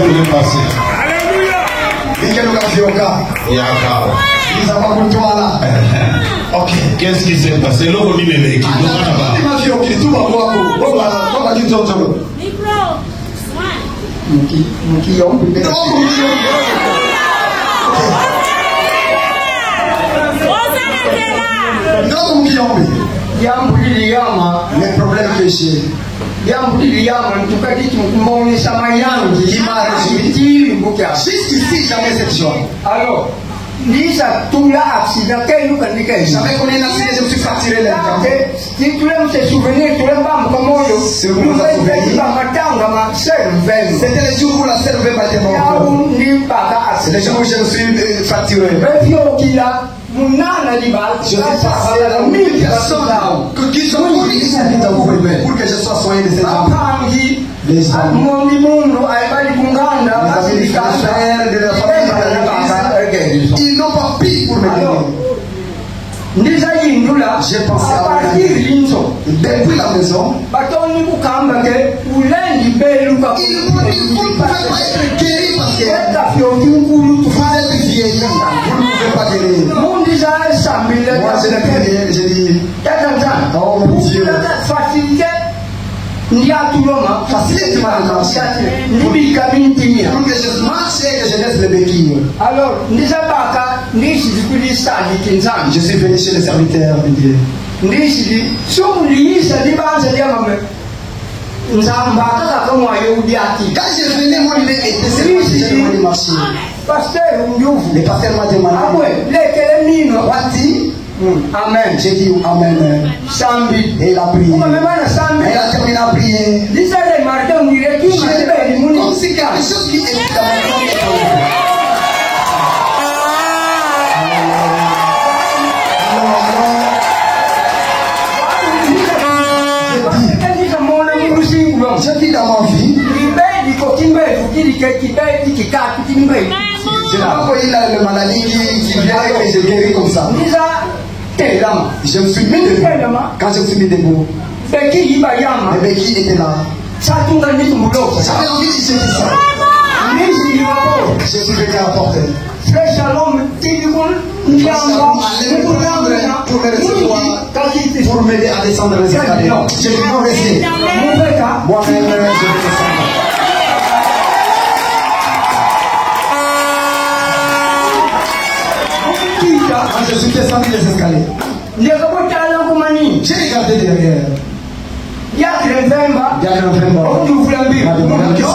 pourrait passer. Ok. Qu'est-ce qui s'est passé? L'homme dit mais qui les problèmes que j'ai. Justifie jamais cette joie. Alors, Lisa, tout là, accident, quel nous jamais qu'on est accident, je me suis fracturé les dents. Si tu aimes te souvenir, tu aimes pas comment c'était le jour où la sœur veut battre mon corps. C'est le jour où je me suis fracturé. Je suis passé dans 1000 personnes qui sont pour que je sois soigné de ces gens. Les amis, ils n'ont pas pris pour me donner. J'ai pensé à depuis la maison. Ils ne pouvaient pas être guéris parce que vous êtes vieillis. Vous ne pouvez pas guérir. Moi, je n'ai plus rien. J'ai dit, oh mon Dieu. Facilite ma marche. Pour que je marche et que je laisse les béquilles. Alors, je suis venu chez les serviteurs de Dieu. Quand je venais, mon idée était seulement de marcher. Le pasteur m'a demandé. Amen. J'ai dit Amen. Et il a prié. Elle a terminé à prier. Comme si quelque chose qui est dans mon j'ai dit dans ma vie, je n'ai pas connu la maladie qui vient et je guéris comme ça. Je me suis mis debout. Quand je me suis mis debout, les béquilles étaient là. J'avais envie de jeter ça. Je suis venu à porter. Pour me recevoir, pour m'aider à descendre les escaliers. Je vais non rester. Moi-même, je vais descendre. Quand je suis descendu les escaliers, j'ai regardé derrière. Il y a un vraiment. Qu'est-ce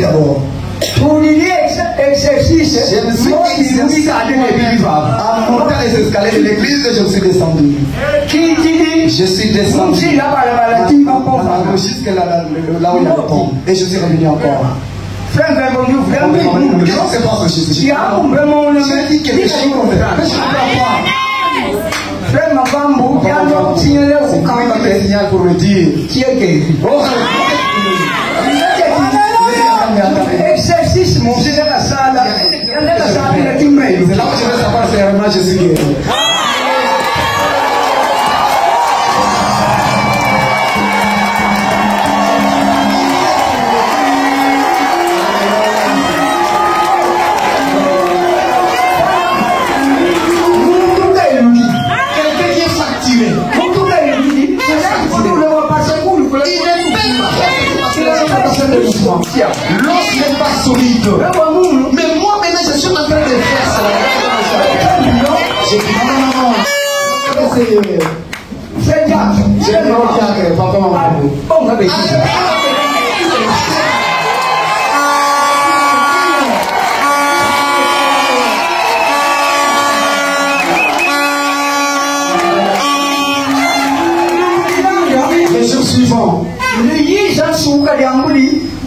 d'abord. Pour l'exercice, je me suis exercé à monter les escaliers de l'église et je suis descendu. Je suis descendu jusqu'à là où il y a le pont. Et je suis revenu encore. Qu'est-ce qui se passe chez Jésus? J'ai dit quelque chose. Frère Mabambo, c'est quand même un signal pour me dire qui est guéri. Exercice, mon Dieu, c'est la salle. C'est là où je vais savoir si vraiment je suis guéri. L'os n'est pas solide. Mais moi maintenant je suis en train de faire ça. J'ai dit non. Fais gaffe. J'ai dit non, papa maman. Bon, on va bénir. Les jours suivants.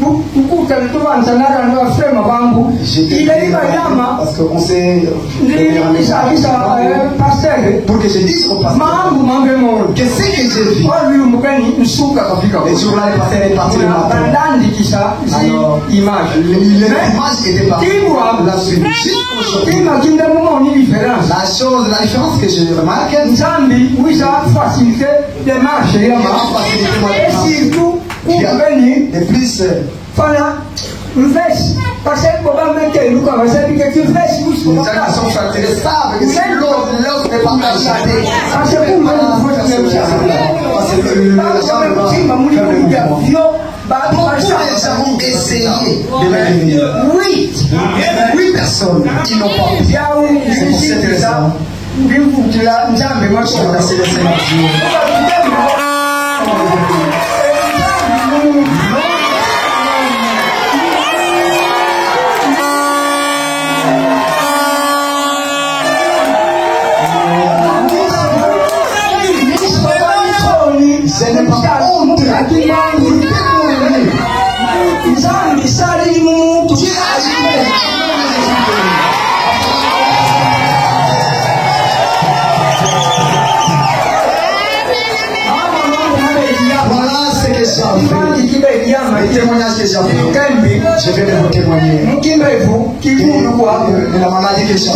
ukuta litubanza naranda frema bangu ile yama parce qu'on s'est pasteur pour que je dise au pasteur mambo mambo que ce que j'ai vu kwa huyu mgeni nsuka kafika et sur là le pasteur est parti le matin bandandikisha image l'image était partie la suite kima kinda mumoni différence la différence que je remarque nzambi wisa facilité démarche yama et surtout de plus fana mvesi parce que baba mete luka parce que tu vesi les gens qui sont intéressés savent que c'est l'autre n'est pas acheté parce que pour moi parce que la chambre beaucoup de gens ont essayé de venir. 8 personnes qui n'ont pas pu. C'est pour cette raison. Je remercie le Seigneur Dieu. Je n'ai pas honte. Nzambi sali muntu voilà ce que j'ai fait. Le témoignage que j'ai fait. Je vais vous témoigner. De la maladie que j'ai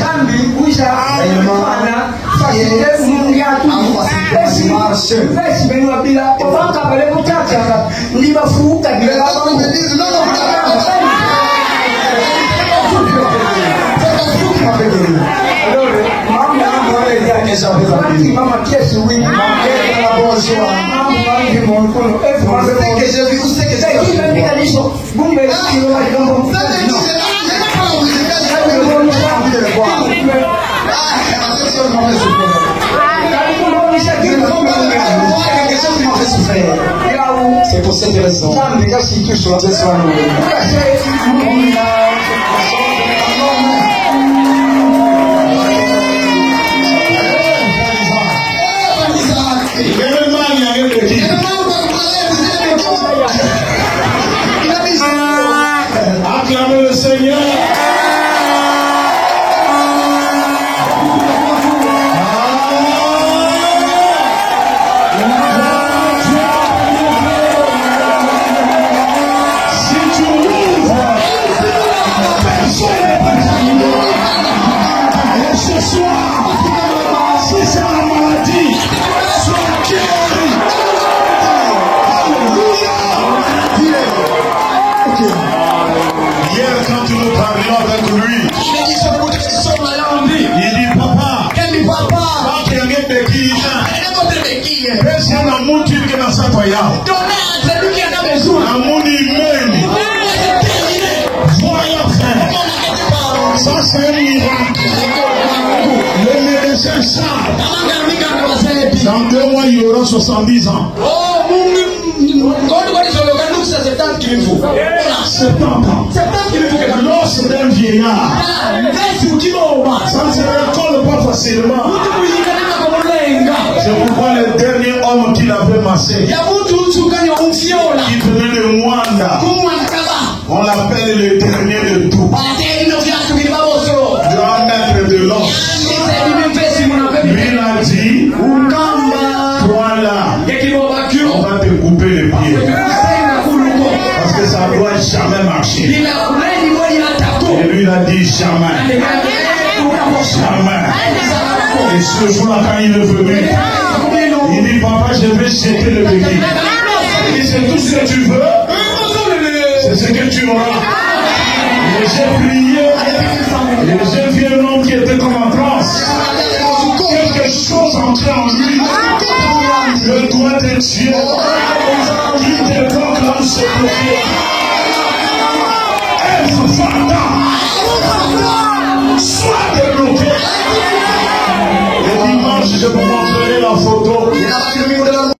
c'est pour cette raison. Acclamez le Seigneur. Ça c'est un miracle. Le médecin savent. Dans 2 mois il y aura 70 ans. 70 ans. L'os d'un vieillard. Ça ne se récolte pas facilement. C'est pourquoi le dernier homme qui l'avait massé, qui venait de Mwanda, on l'appelle le dernier de tout. Grand maître de l'os. Lui il a dit, toi là, on va te couper les pieds. Parce que ça ne doit jamais marcher. Et lui il a dit jamais. Jamais. Et ce jour-là, quand il est venu, il dit, papa, je vais jeter le béquille. Il dit, c'est tout ce que tu veux, c'est ce que tu auras. Et j'ai prié, et j'ai vu un homme qui était comme en transe. Quelque chose entrait en lui. Le doigt de Dieu qui débloque l'homme se bloquer. Être fata, soit débloqué. Le dimanche, je vous montrerai la photo.